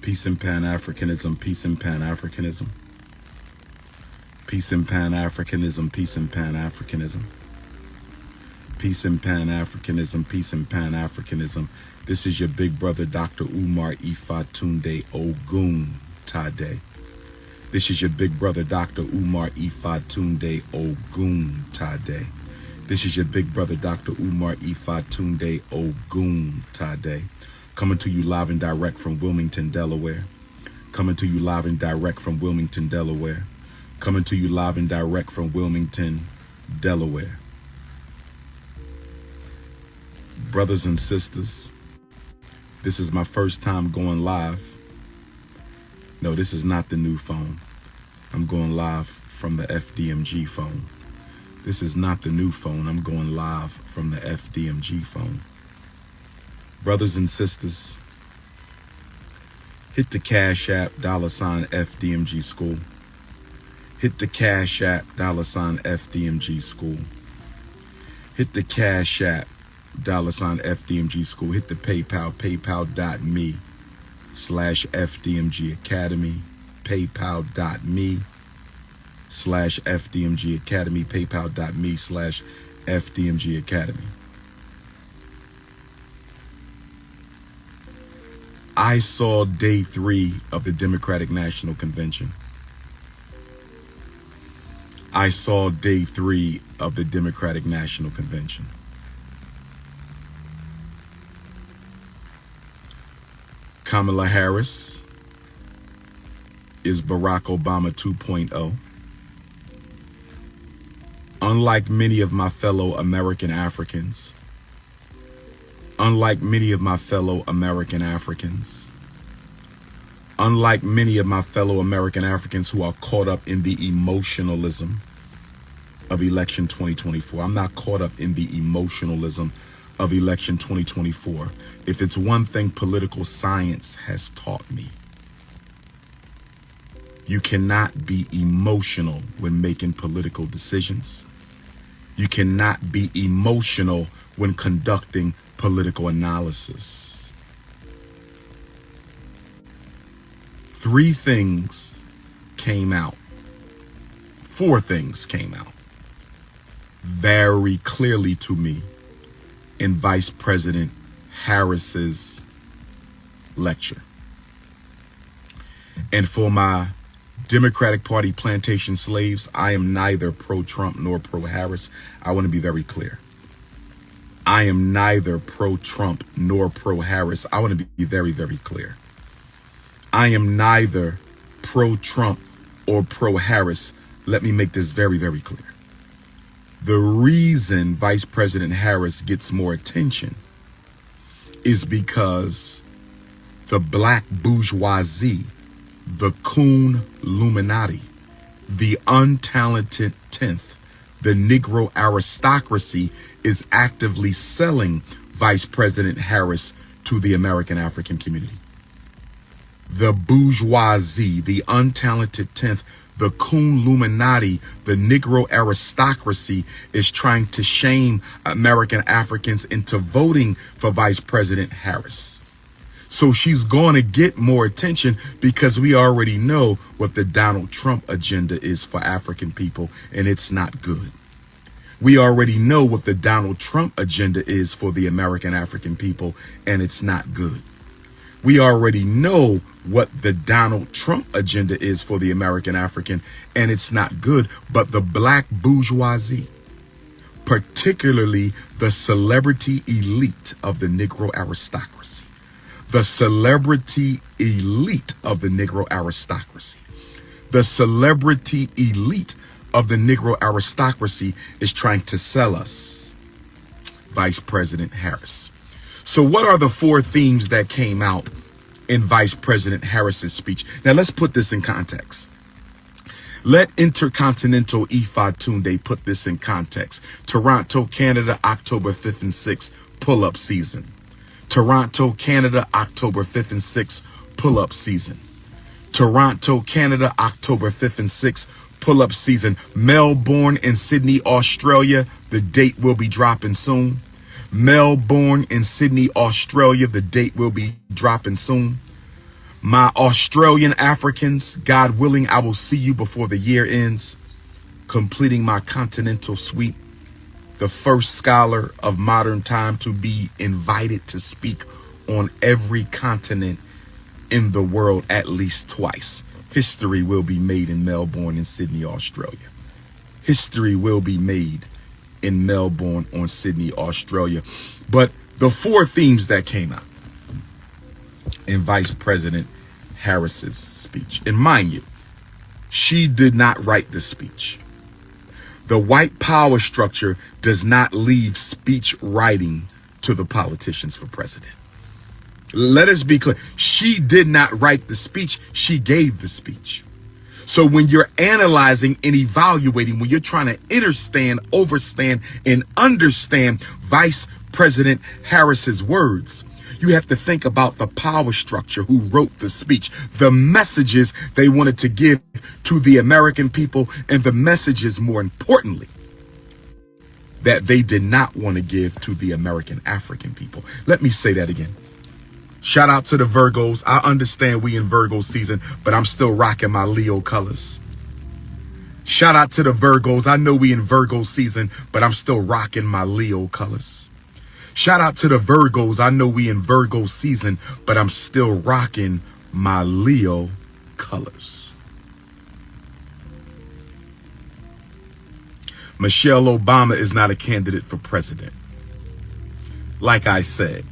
Peace and Pan-Africanism, peace and Pan-Africanism. Peace and Pan-Africanism, peace and Pan-Africanism. Peace and Pan-Africanism, peace and Pan-Africanism. This is your big brother, Dr. Umar Ifatunde Ogun Tade. This is your big brother, Dr. Umar Ifatunde Ogun Tade. This is your big brother, Dr. Umar Ifatunde Ogun Tade. Coming to you live and direct from Wilmington, Delaware. Coming to you live and direct from Wilmington, Delaware. Coming to you live and direct from Wilmington, Delaware. Brothers and sisters, this is my first time going live. No, this is not the new phone. I'm going live from the FDMG phone. This is not the new phone. I'm going live from the FDMG phone. Brothers and sisters, hit the Cash App, $FDMG School. Hit the Cash App, $FDMG School. Hit the Cash App, $FDMG School. Hit the PayPal, paypal.me/FDMG Academy. PayPal.me/FDMG Academy. PayPal.me/FDMG Academy. I saw day 3 of the Democratic National Convention. I saw day 3 of the Democratic National Convention. Kamala Harris is Barack Obama 2.0. Unlike many of my fellow American Africans, unlike many of my fellow American Africans who are caught up in the emotionalism of election 2024. I'm not caught up in the emotionalism of election 2024. If it's one thing political science has taught me, you cannot be emotional when making political decisions. You cannot be emotional when conducting political analysis. 3 things came out. 4 things came out very clearly to me in Vice President Harris's lecture. And for my Democratic Party plantation slaves, I am neither pro-Trump nor pro-Harris. I want to be very clear. I am neither pro-Trump nor pro-Harris. I want to be very, very clear. I am neither pro-Trump or pro-Harris. Let me make this very, very clear. The reason Vice President Harris gets more attention is because the black bourgeoisie, the coon Illuminati, the untalented 10th, the Negro aristocracy is actively selling Vice President Harris to the American African community. The bourgeoisie, the untalented 10th, the coon Illuminati, the Negro aristocracy is trying to shame American Africans into voting for Vice President Harris. So she's going to get more attention because we already know what the Donald Trump agenda is for African people, and it's not good. We already know what the Donald Trump agenda is for the American African people, and it's not good. We already know what the Donald Trump agenda is for the American African, and it's not good. But the black bourgeoisie, particularly the celebrity elite of the Negro aristocracy, the celebrity elite of the Negro aristocracy, the celebrity elite of the Negro aristocracy is trying to sell us. Vice President Harris. So what are the 4 themes that came out in Vice President Harris's speech? Now let's put this in context. Let Intercontinental Ifa Tunde put this in context. Toronto, Canada, October 5th and 6th, pull-up season. Toronto, Canada, October 5th and 6th, pull-up season. Toronto, Canada, October 5th and 6th, pull-up season. Melbourne and Sydney, Australia, the date will be dropping soon. Melbourne and Sydney, Australia, the date will be dropping soon. My Australian Africans, God willing, I will see you before the year ends, completing my continental sweep. The first scholar of modern time to be invited to speak on every continent in the world at least twice. History will be made in Melbourne and Sydney, Australia. History will be made in Melbourne or Sydney, Australia. But the 4 themes that came out in Vice President Harris's speech, and mind you, she did not write the speech. The white power structure does not leave speech writing to the politicians for president. Let us be clear. She did not write the speech. She gave the speech. So when you're analyzing and evaluating, when you're trying to understand, overstand, and understand Vice President Harris's words, you have to think about the power structure who wrote the speech, the messages they wanted to give to the American people, and the messages, more importantly, that they did not want to give to the American African people. Let me say that again. Shout out to the Virgos. I understand we in Virgo season, but I'm still rocking my Leo colors. Shout out to the Virgos. I know we in Virgo season, but I'm still rocking my Leo colors. Shout out to the Virgos. I know we in Virgo season, but I'm still rocking my Leo colors. Michelle Obama is not a candidate for president. Like I said,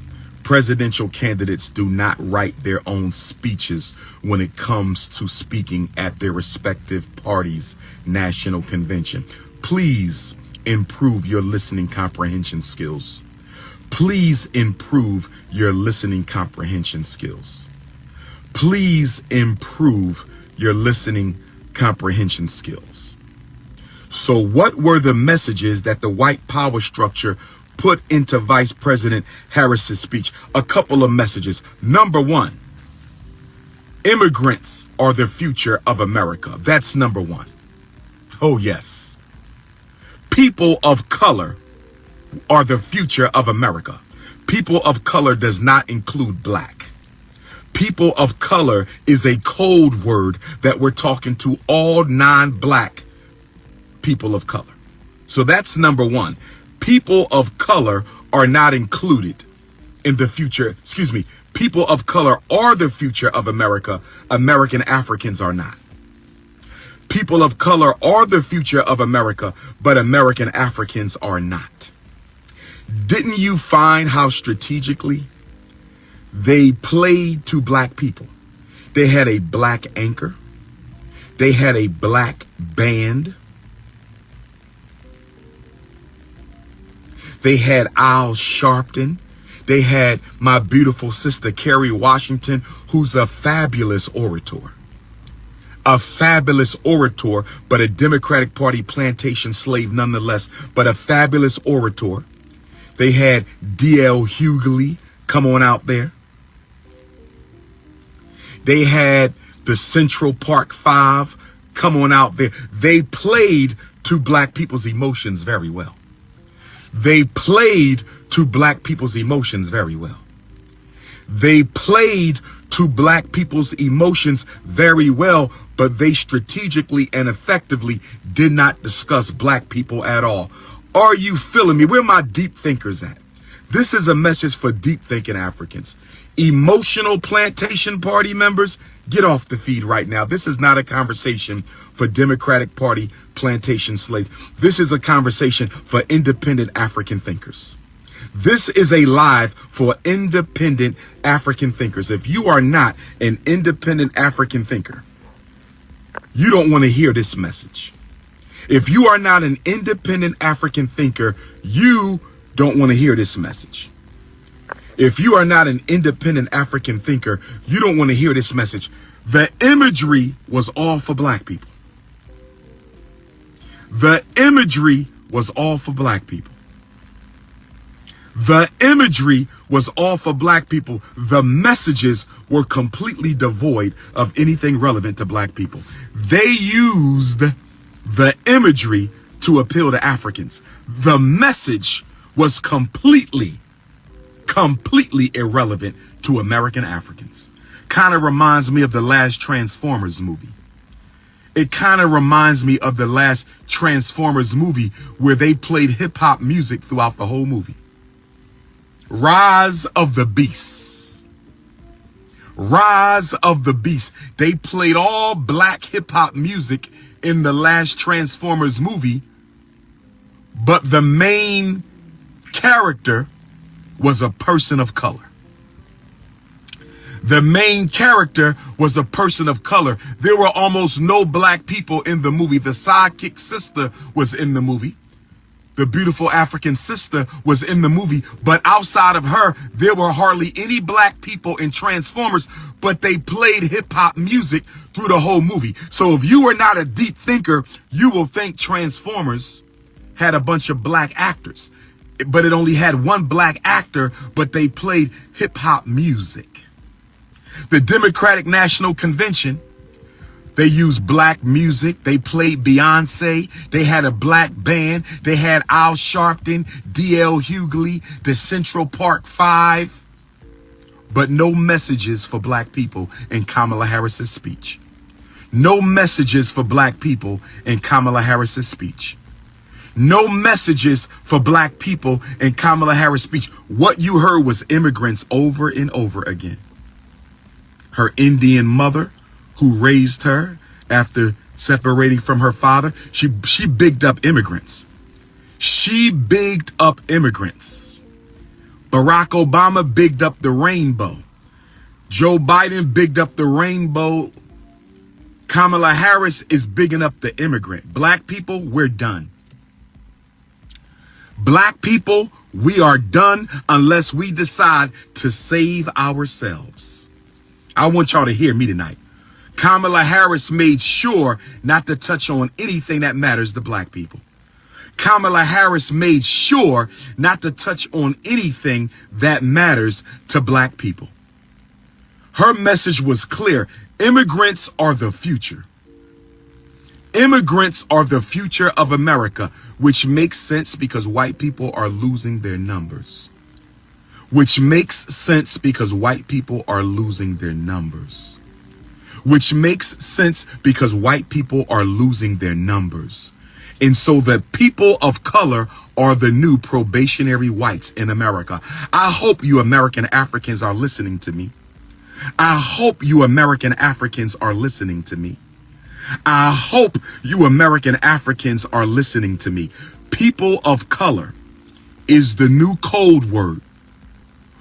presidential candidates do not write their own speeches when it comes to speaking at their respective parties' national convention. Please improve your listening comprehension skills. Please improve your listening comprehension skills. Please improve your listening comprehension skills. So what were the messages that the white power structure put into Vice President Harris's speech? A couple of messages. Number 1, immigrants are the future of America. That's number 1. Oh, yes. People of color are the future of America. People of color does not include black. People of color is a code word that we're talking to all non-black people of color. So that's number 1. People of color are not included in the future. Excuse me. People of color are the future of America. American Africans are not. People of color are the future of America, but American Africans are not. Didn't you find how strategically they played to black people? They had a black anchor. They had a black band. They had Al Sharpton. They had my beautiful sister, Kerry Washington, who's a fabulous orator. A fabulous orator, but a Democratic Party plantation slave nonetheless, but a fabulous orator. They had DL Hughley come on out there. They had the Central Park 5 come on out there. They played to black people's emotions very well. They played to black people's emotions very well. They played to black people's emotions very well, but they strategically and effectively did not discuss black people at all. Are you feeling me? Where are my deep thinkers at? This is a message for deep thinking Africans. Emotional plantation party members, get off the feed right now. This is not a conversation for Democratic Party plantation slaves. This is a conversation for independent African thinkers. This is a live for independent African thinkers. If you are not an independent African thinker, you don't want to hear this message. If you are not an independent African thinker, you don't want to hear this message. If you are not an independent African thinker, you don't want to hear this message. The imagery was all for black people. The imagery was all for black people. The imagery was all for black people. The messages were completely devoid of anything relevant to black people. They used the imagery to appeal to Africans. The message was completely irrelevant to American Africans. Kind of reminds me of the last Transformers movie. It kind of reminds me of the last Transformers movie where they played hip hop music throughout the whole movie. Rise of the Beasts. Rise of the Beast. They played all black hip hop music in the last Transformers movie, but the main character was a person of color. The main character was a person of color. There were almost no black people in the movie. The sidekick sister was in the movie. The beautiful African sister was in the movie, but outside of her, there were hardly any black people in Transformers, but they played hip hop music through the whole movie. So if you are not a deep thinker, you will think Transformers had a bunch of black actors, but it only had one black actor, but they played hip hop music. The Democratic National Convention, they used black music. They played Beyonce. They had a black band. They had Al Sharpton, DL Hughley, the Central Park Five, but no messages for black people in Kamala Harris's speech. No messages for black people in Kamala Harris's speech. No messages for black people in Kamala Harris' speech. What you heard was immigrants over and over again. Her Indian mother, who raised her after separating from her father, she bigged up immigrants. She bigged up immigrants. Barack Obama bigged up the rainbow. Joe Biden bigged up the rainbow. Kamala Harris is bigging up the immigrant. Black people, we're done. Black people, we are done unless we decide to save ourselves. I want y'all to hear me tonight. Kamala Harris made sure not to touch on anything that matters to black people. Kamala Harris made sure not to touch on anything that matters to black people. Her message was clear. Immigrants are the future. Immigrants are the future of America, which makes sense because white people are losing their numbers. Which makes sense because white people are losing their numbers. Which makes sense because white people are losing their numbers. And so the people of color are the new probationary whites in America. I hope you American Africans are listening to me. I hope you American Africans are listening to me. I hope you American Africans are listening to me. People of color is the new code word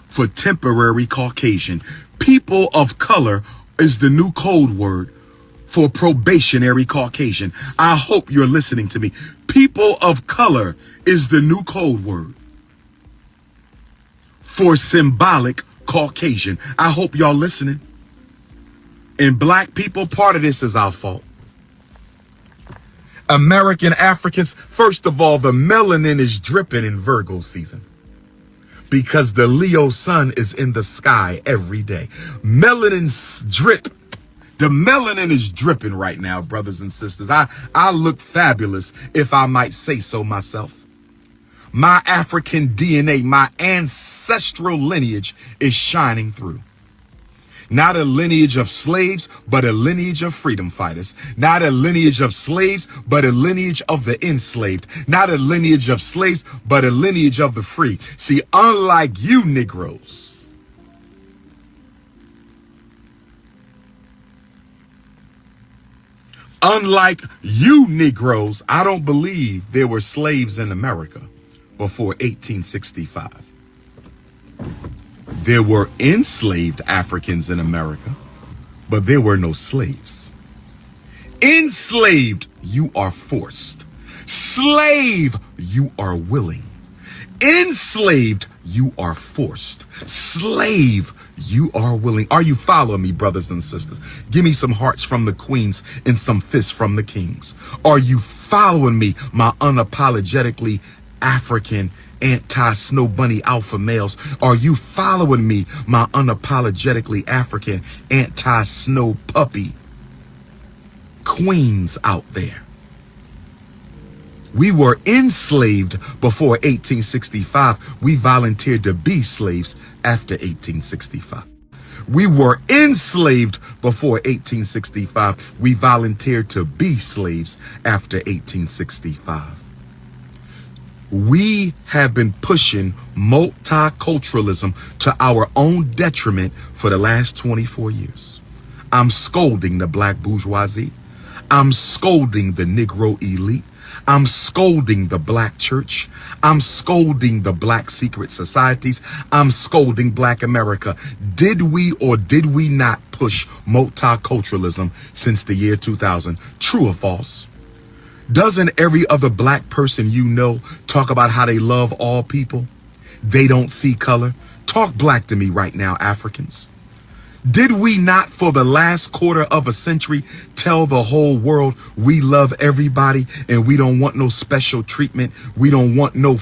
for temporary Caucasian. People of color is the new code word for probationary Caucasian. I hope you're listening to me. People of color is the new code word for symbolic Caucasian. I hope y'all listening. And black people, part of this is our fault. American Africans, first of all, the melanin is dripping in Virgo season because the Leo sun is in the sky every day. Melanin's drip. The melanin is dripping right now, brothers and sisters. I look fabulous, if I might say so myself. My African DNA, my ancestral lineage is shining through. Not a lineage of slaves, but a lineage of freedom fighters. Not a lineage of slaves, but a lineage of the enslaved. Not a lineage of slaves, but a lineage of the free. See, unlike you Negroes, I don't believe there were slaves in America before 1865. There were enslaved Africans in America, but there were no slaves. Enslaved, you are forced. Slave, you are willing. Enslaved, you are forced. Slave, you are willing. Are you following me, brothers and sisters? Give me some hearts from the queens and some fists from the kings. Are you following me, my unapologetically African anti-snow bunny alpha males? Are you following me, my unapologetically African anti-snow puppy queens out there? We were enslaved before 1865. We volunteered to be slaves after 1865. We were enslaved before 1865. We volunteered to be slaves after 1865. We have been pushing multiculturalism to our own detriment for the last 24 years. I'm scolding the black bourgeoisie. I'm scolding the Negro elite. I'm scolding the black church. I'm scolding the black secret societies. I'm scolding black America. Did we or did we not push multiculturalism since the year 2000? True or false? Doesn't every other black person you know talk about how they love all people? They don't see color. Talk black to me right now, Africans. Did we not for the last quarter of a century tell the whole world we love everybody and we don't want no special treatment? We don't want no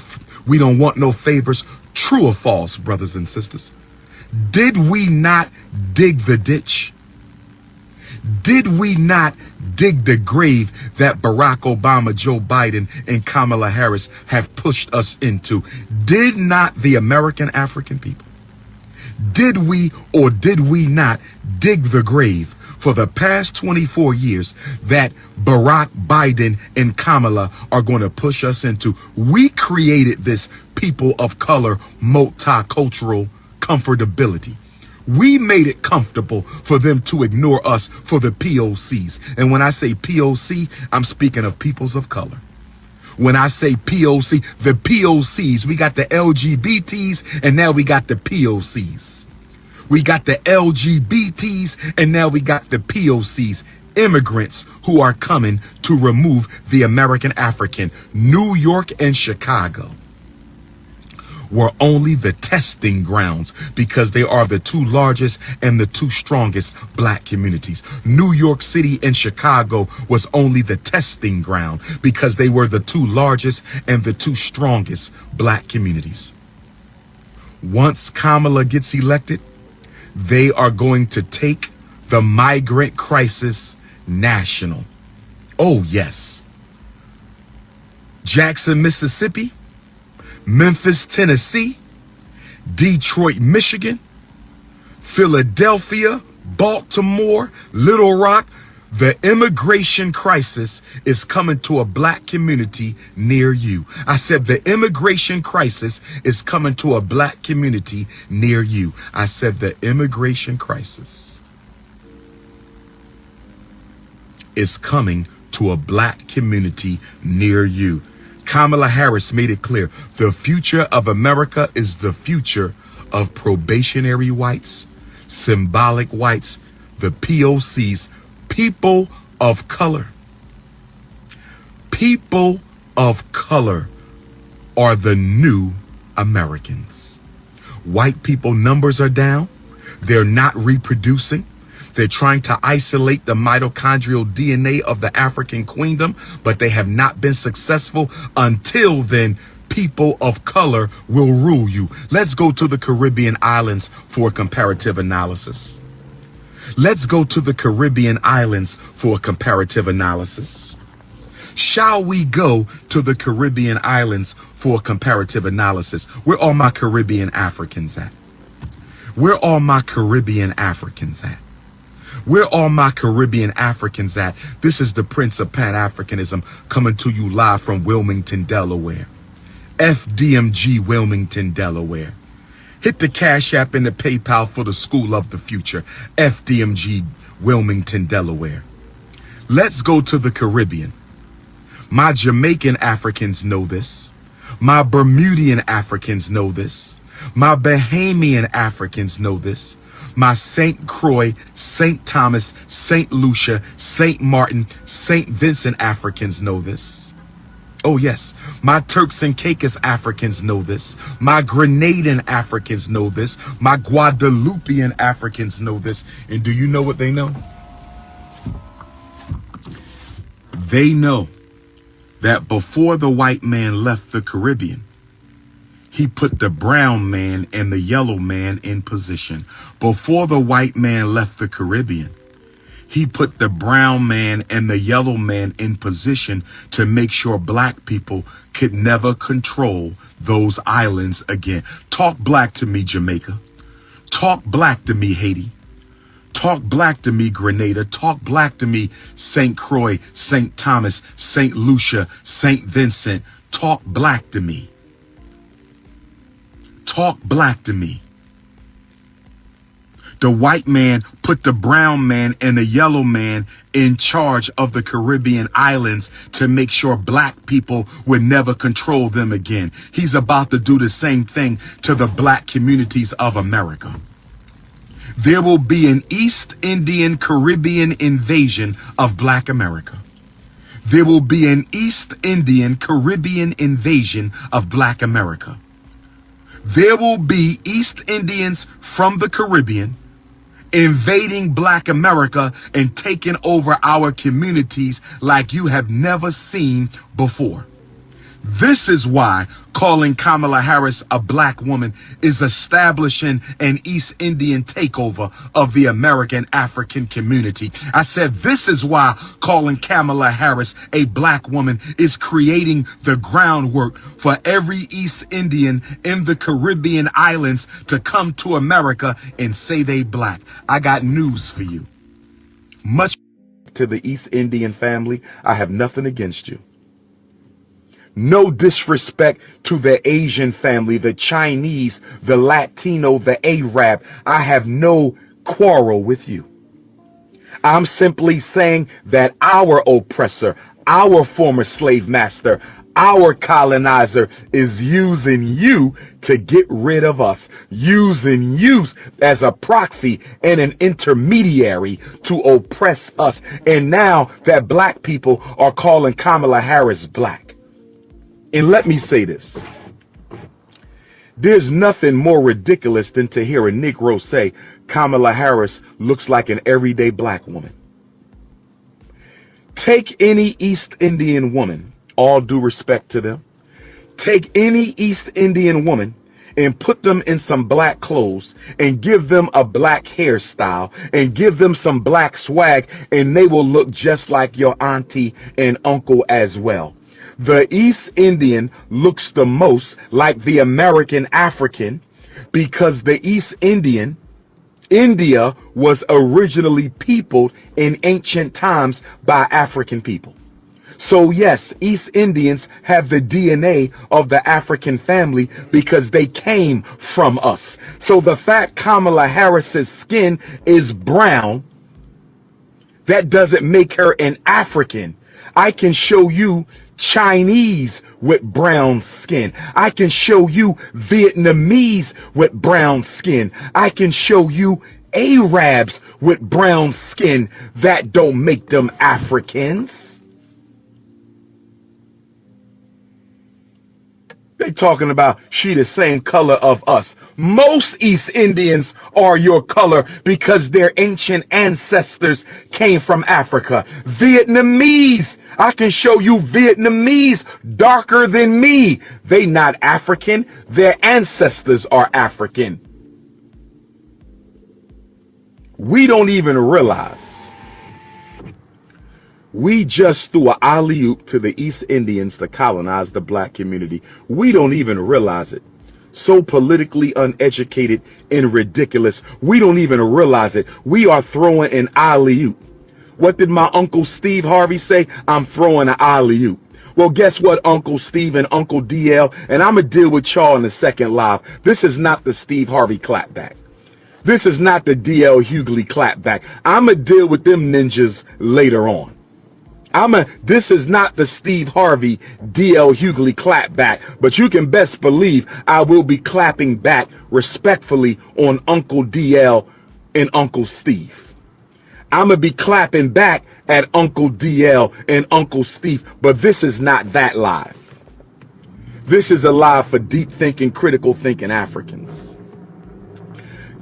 favors. True or false, brothers and sisters? Did we not dig the ditch? Did we not dig the grave that Barack Obama, Joe Biden, and Kamala Harris have pushed us into? Did not the American African people? Did we or did we not dig the grave for the past 24 years that Barack, Biden, and Kamala are going to push us into? We created this people of color multicultural comfortability. We made it comfortable for them to ignore us for the POCs. And when I say POC, I'm speaking of peoples of color. When I say POC, the POCs, we got the LGBTs and now we got the POCs. We got the LGBTs and now we got the POCs. Immigrants who are coming to remove the American African. New York and Chicago were only the testing grounds because they are the two largest and the two strongest black communities. New York City and Chicago was only the testing ground because they were the two largest and the two strongest black communities. Once Kamala gets elected, they are going to take the migrant crisis national. Oh yes. Jackson, Mississippi, Memphis, Tennessee, Detroit, Michigan, Philadelphia, Baltimore, Little Rock. The immigration crisis is coming to a black community near you. I said the immigration crisis is coming to a black community near you. I said the immigration crisis is coming to a black community near you. Kamala Harris made it clear. The future of America is the future of probationary whites, symbolic whites, the POCs, people of color. People of color are the new Americans. White people numbers are down. They're not reproducing. They're trying to isolate the mitochondrial DNA of the African queendom, but they have not been successful. Until then, people of color will rule you. Let's go to the Caribbean islands for a comparative analysis. Let's go to the Caribbean islands for a comparative analysis. Shall we go to the Caribbean islands for a comparative analysis? Where are my Caribbean Africans at? Where are my Caribbean Africans at? Where are my Caribbean Africans at? This is the Prince of Pan-Africanism coming to you live from Wilmington, Delaware. FDMG, Wilmington, Delaware. Hit the Cash App and the PayPal for the School of the Future. FDMG, Wilmington, Delaware. Let's go to the Caribbean. My Jamaican Africans know this. My Bermudian Africans know this. My Bahamian Africans know this. My St. Croix, St. Thomas, St. Lucia, St. Martin, St. Vincent Africans know this. Oh yes, my Turks and Caicos Africans know this. My Grenadian Africans know this. My Guadeloupean Africans know this. And do you know what they know? They know that before the white man left the Caribbean, he put the brown man and the yellow man in position. Before the white man left the Caribbean, he put the brown man and the yellow man in position to make sure black people could never control those islands again. Talk black to me, Jamaica. Talk black to me, Haiti. Talk black to me, Grenada. Talk black to me, St. Croix, St. Thomas, St. Lucia, St. Vincent. Talk black to me. Talk black to me. The white man put the brown man and the yellow man in charge of the Caribbean islands to make sure black people would never control them again. He's about to do the same thing to the black communities of America. There will be an East Indian Caribbean invasion of black America. There will be an East Indian Caribbean invasion of black America. There will be East Indians from the Caribbean invading black America and taking over our communities like you have never seen before. This is why calling Kamala Harris a black woman is establishing an East Indian takeover of the American African community. I said this is why calling Kamala Harris a black woman is creating the groundwork for every East Indian in the Caribbean islands to come to America and say they black. I got news for you. Much to the East Indian family, I have nothing against you. No disrespect to the Asian family, the Chinese, the Latino, the Arab. I have no quarrel with you. I'm simply saying that our oppressor, our former slave master, our colonizer is using you to get rid of us, using you as a proxy and an intermediary to oppress us. And now that black people are calling Kamala Harris black. And let me say this. There's nothing more ridiculous than to hear a Negro say Kamala Harris looks like an everyday black woman. Take any East Indian woman, all due respect to them. Take any East Indian woman and put them in some black clothes and give them a black hairstyle and give them some black swag, and they will look just like your auntie and uncle as well. The East Indian looks the most like the American African because the East Indian, India was originally peopled in ancient times by African people. So yes, East Indians have the DNA of the African family because they came from us. So the fact Kamala Harris's skin is brown, that doesn't make her an African. I can show you Chinese with brown skin. I can show you Vietnamese with brown skin. I can show you Arabs with brown skin. That don't make them Africans. They talking about she the same color of us. Most East Indians are your color because their ancient ancestors came from Africa. Vietnamese, I can show you Vietnamese darker than me. They not African. Their ancestors are African. We don't even realize we just threw an alley-oop to the East Indians to colonize the black community. We don't even realize it. So politically uneducated and ridiculous. We don't even realize it. We are throwing an alley-oop. What did my Uncle Steve Harvey say? I'm throwing an alley-oop. Well, guess what, Uncle Steve and Uncle DL? And I'm going to deal with y'all in the second live. This is not the Steve Harvey clapback. This is not the DL Hughley clapback. I'm going to deal with them ninjas later on. This is not the Steve Harvey DL Hughley clapback, but you can best believe I will be clapping back respectfully on Uncle DL and Uncle Steve. I'm going to be clapping back at Uncle DL and Uncle Steve, but this is not that live. This is a live for deep thinking, critical thinking Africans.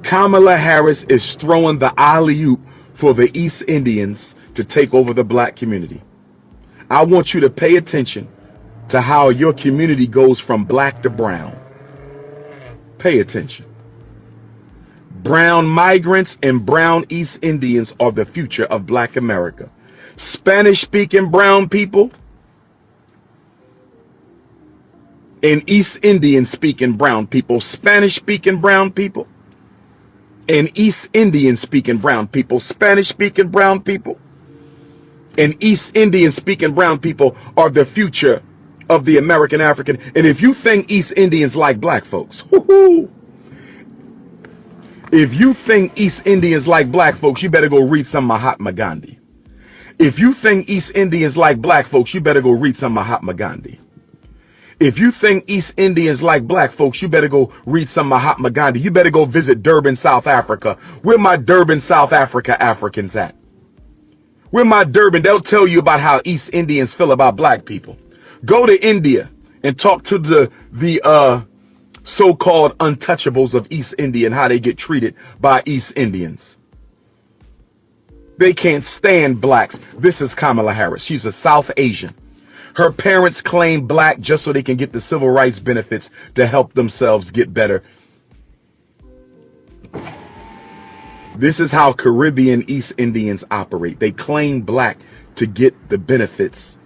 Kamala Harris is throwing the alley-oop for the East Indians to take over the black community. I want you to pay attention to how your community goes from black to brown. Pay attention. Brown migrants and brown East Indians are the future of black America. Spanish-speaking brown people and East Indian-speaking brown people, Spanish-speaking brown people and East Indian-speaking brown people, Spanish-speaking brown people and East Indian-speaking brown people are the future of the American African. And if you think East Indians like black folks, if you think East Indians like black folks, you better go read some Mahatma Gandhi. If you think East Indians like black folks, you better go read some Mahatma Gandhi. If you think East Indians like black folks, you better go read some Mahatma Gandhi. You better go visit Durban, South Africa. Where my Durban, South Africa Africans at? Where my Durban? They'll tell you about how East Indians feel about black people. Go to India and talk to the so-called untouchables of East India and how they get treated by East Indians. They can't stand blacks. This is Kamala Harris. She's a South Asian. Her parents claim black just so they can get the civil rights benefits to help themselves get better. This is how Caribbean East Indians operate. They claim black to get the benefits.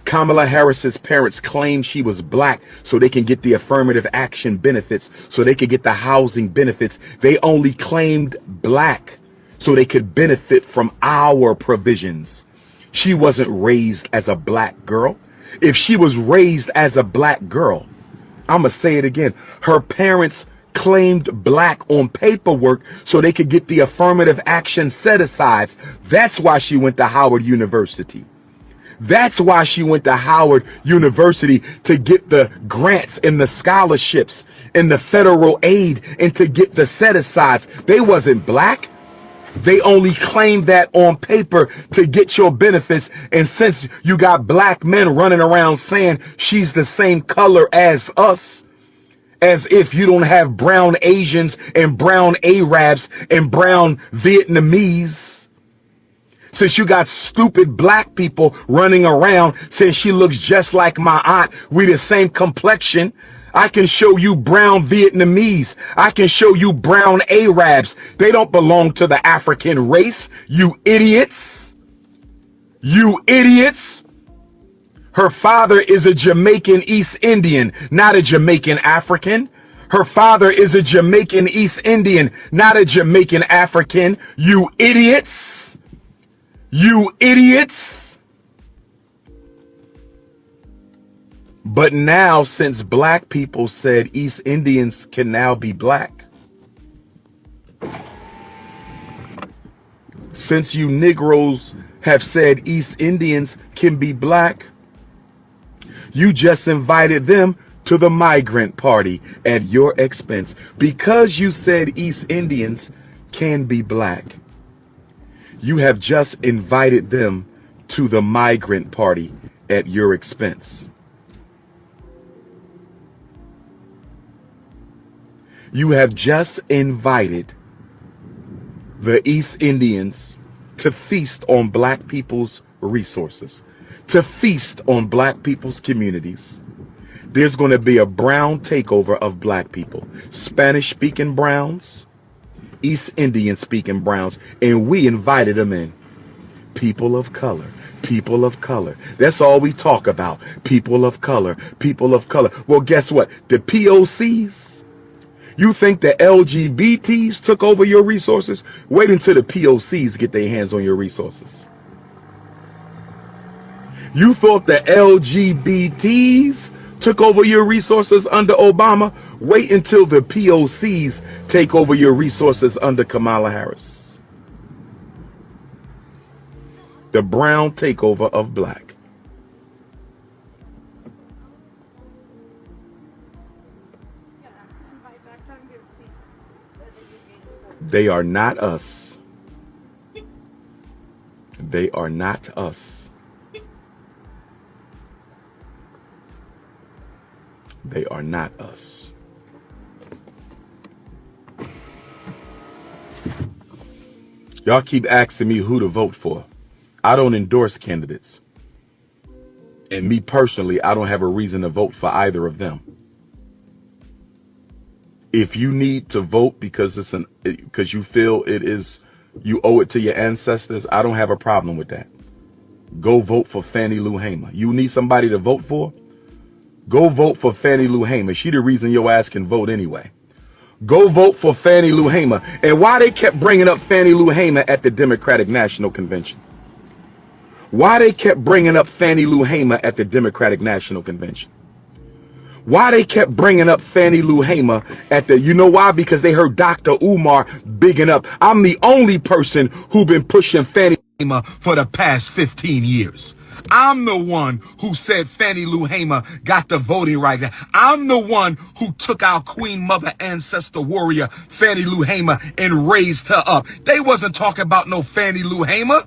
Kamala Harris's parents claim she was black so they can get the affirmative action benefits, so they could get the housing benefits. They only claimed black so they could benefit from our provisions. She wasn't raised as a black girl. If she was raised as a black girl, I'm going to say it again. Her parents claimed black on paperwork so they could get the affirmative action set-asides. That's why she went to Howard University. That's why she went to Howard University, to get the grants and the scholarships and the federal aid and to get the set-asides. They wasn't black. They only claimed that on paper to get your benefits. And since you got black men running around saying she's the same color as us, as if you don't have brown Asians and brown Arabs and brown Vietnamese, since you got stupid black people running around saying she looks just like my aunt, we the same complexion, I can show you brown Vietnamese. I can show you brown Arabs. They don't belong to the African race, you idiots. You idiots. Her father is a Jamaican East Indian, not a Jamaican African. Her father is a Jamaican East Indian, not a Jamaican African. You idiots. You idiots. But now, since black people said East Indians can now be black, since you Negroes have said East Indians can be black, you just invited them to the migrant party at your expense. Because you said East Indians can be black, you have just invited them to the migrant party at your expense. You have just invited the East Indians to feast on black people's resources, to feast on black people's communities. There's going to be a brown takeover of black people, Spanish-speaking browns, East Indian-speaking browns, and we invited them in. People of color, people of color. That's all we talk about. People of color, people of color. Well, guess what? The POCs. You think the LGBTs took over your resources? Wait until the POCs get their hands on your resources. You thought the LGBTs took over your resources under Obama? Wait until the POCs take over your resources under Kamala Harris. The brown takeover of black. They are not us. They are not us. They are not us. Y'all keep asking me who to vote for. I don't endorse candidates. And me personally, I don't have a reason to vote for either of them. If you need to vote because you feel you owe it to your ancestors, I don't have a problem with that. Go vote for Fannie Lou Hamer. You need somebody to vote for? Go vote for Fannie Lou Hamer. She the reason your ass can vote anyway. Go vote for Fannie Lou Hamer. And why they kept bringing up Fannie Lou Hamer at the Democratic National Convention? Why they kept bringing up Fannie Lou Hamer at the Democratic National Convention? Why they kept bringing up Fannie Lou Hamer you know why? Because they heard Dr. Umar bigging up. I'm the only person who been pushing Fannie Hamer for the past 15 years. I'm the one who said Fannie Lou Hamer got the voting right. I'm the one who took our Queen Mother ancestor warrior, Fannie Lou Hamer, and raised her up. They wasn't talking about no Fannie Lou Hamer.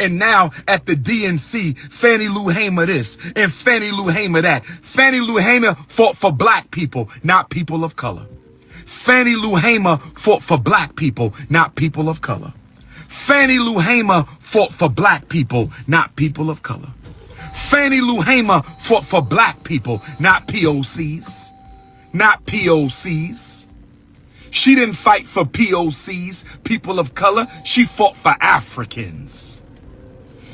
And now at the DNC, Fannie Lou Hamer this and Fannie Lou Hamer that. Fannie Lou Hamer fought for black people, not people of color. Fannie Lou Hamer fought for black people, not people of color. Fannie Lou Hamer fought for black people, not people of color. Fannie Lou Hamer fought for black people, not POCs. Not POCs. She didn't fight for POCs, people of color. She fought for Africans.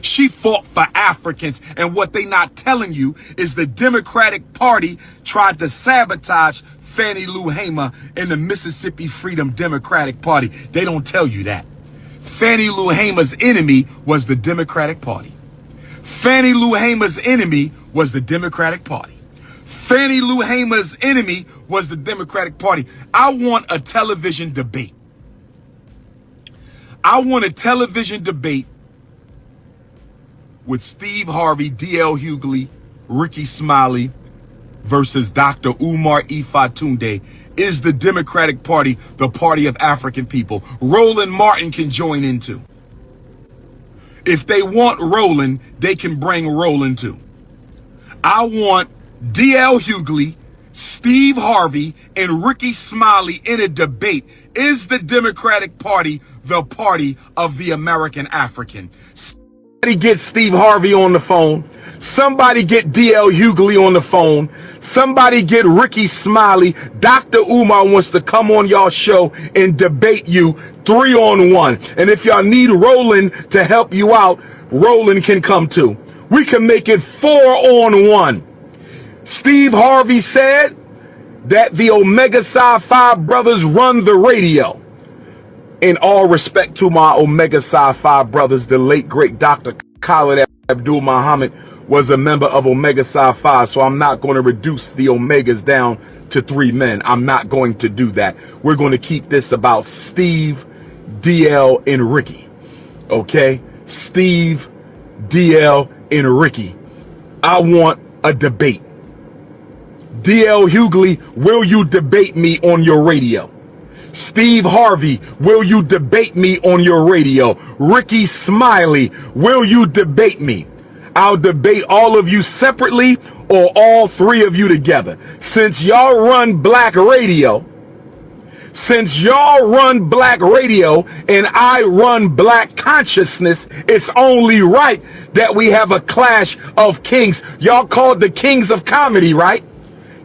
She fought for Africans. And what they not telling you is the Democratic Party tried to sabotage Fannie Lou Hamer and the Mississippi Freedom Democratic Party. They don't tell you that. Fannie Lou Hamer's enemy was the Democratic Party. Fannie Lou Hamer's enemy was the Democratic Party. Fannie Lou Hamer's enemy was the Democratic Party. I want a television debate. I want a television debate with Steve Harvey, DL Hughley, Rickey Smiley versus Dr. Umar Challenges. Is the Democratic Party the party of African people? Roland Martin can join in too. If they want Roland, they can bring Roland too. I want DL Hughley, Steve Harvey, and Rickey Smiley in a debate. Is the Democratic Party the party of the American African? Somebody get Steve Harvey on the phone. Somebody get DL Hughley on the phone. Somebody get Rickey Smiley. Dr. Umar wants to come on y'all show and debate you 3-on-1. And if y'all need Roland to help you out, Roland can come too. We can make it 4-on-1. Steve Harvey said that the Omega Psi Phi brothers run the radio. In all respect to my Omega Psi Phi brothers, the late great Dr. Khalid Abdul Muhammad was a member of Omega Psi Phi, so I'm not going to reduce the Omegas down to 3 men. I'm not going to do that. We're going to keep this about Steve, DL, and Rickey. Okay? Steve, DL, and Rickey. I want a debate. DL Hughley, will you debate me on your radio? Steve Harvey, will you debate me on your radio? Rickey Smiley, will you debate me? I'll debate all of you separately or all 3 of you together. Since y'all run black radio, and I run black consciousness, it's only right that we have a clash of kings. Y'all called the kings of comedy, right?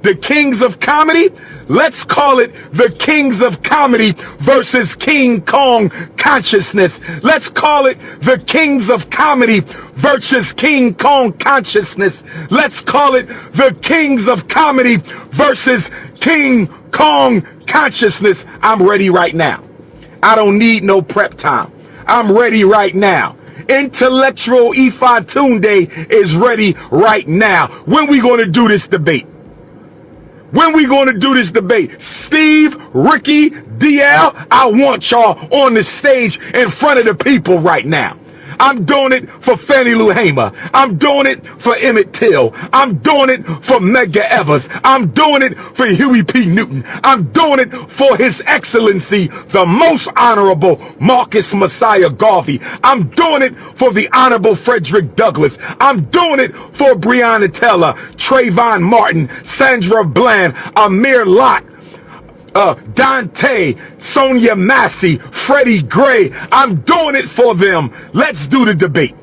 The kings of comedy? Let's call it the kings of comedy versus King Kong consciousness. Let's call it the kings of comedy versus King Kong consciousness. Let's call it the kings of comedy versus King Kong consciousness. I'm ready right now. I don't need no prep time. I'm ready right now. Intellectual Ifatunde is ready right now. When we going to do this debate? When we going to do this debate? Steve, Rickey, DL, I want y'all on the stage in front of the people right now. I'm doing it for Fannie Lou Hamer. I'm doing it for Emmett Till. I'm doing it for Medgar Evers. I'm doing it for Huey P. Newton. I'm doing it for His Excellency, the Most Honorable Marcus Messiah Garvey. I'm doing it for the Honorable Frederick Douglass. I'm doing it for Breonna Taylor, Trayvon Martin, Sandra Bland, Amir Lott, Dante, Sonia Massey, Freddie Gray. I'm doing it for them. Let's do the debate.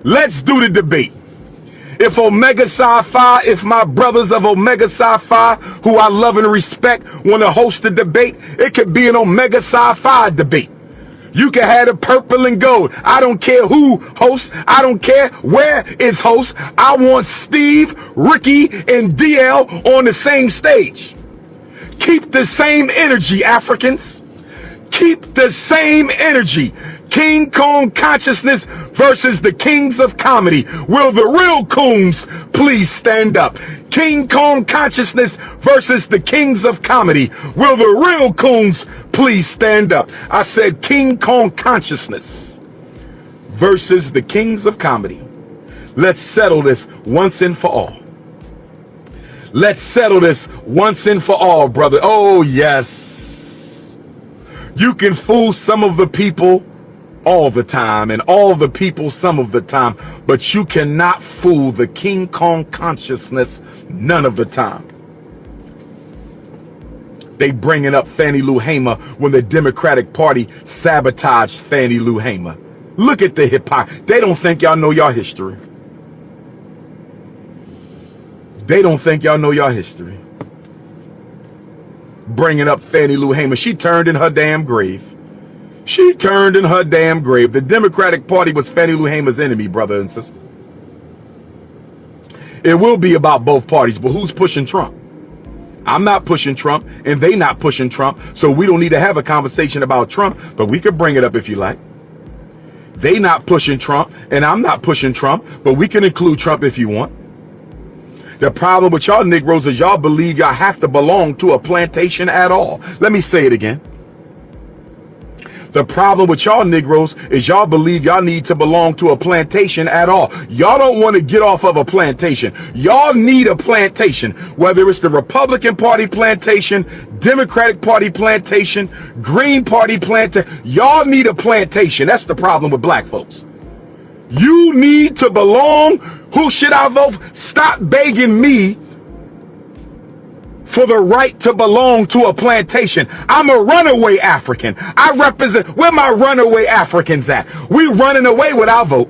Let's do the debate. If Omega Psi Phi, if my brothers of Omega Psi Phi, who I love and respect, want to host a debate, it could be an Omega Psi Phi debate. You can have the purple and gold. I don't care who hosts. I don't care where it's host. I want Steve, Rickey, and DL on the same stage. Keep the same energy, Africans. Keep the same energy. King Kong consciousness versus the kings of comedy. Will the real coons please stand up? King Kong consciousness versus the kings of comedy. Will the real coons please stand up? I said King Kong consciousness versus the kings of comedy. Let's settle this once and for all. Let's settle this once and for all, brother. Oh, yes. You can fool some of the people all the time, and all the people some of the time, but you cannot fool the King Kong consciousness none of the time. They bringing up Fannie Lou Hamer when the Democratic Party sabotaged Fannie Lou Hamer. Look at the hypocrisy. They don't think y'all know y'all history. They don't think y'all know y'all history. Bringing up Fannie Lou Hamer. She turned in her damn grave. She turned in her damn grave. The Democratic Party was Fannie Lou Hamer's enemy, brother and sister. It will be about both parties, but who's pushing Trump? I'm not pushing Trump, and they not pushing Trump, so we don't need to have a conversation about Trump, but we could bring it up if you like. They not pushing Trump, and I'm not pushing Trump, but we can include Trump if you want. The problem with y'all Negroes is y'all believe y'all have to belong to a plantation at all. Let me say it again. The problem with y'all Negroes is y'all believe y'all need to belong to a plantation at all. Y'all don't want to get off of a plantation. Y'all need a plantation, whether it's the Republican Party plantation, Democratic Party plantation, Green Party plantation. Y'all need a plantation. That's the problem with black folks. You need to belong. Who should I vote for? Stop begging me for the right to belong to a plantation. I'm a runaway African. I represent, where my runaway Africans at? We running away with our vote.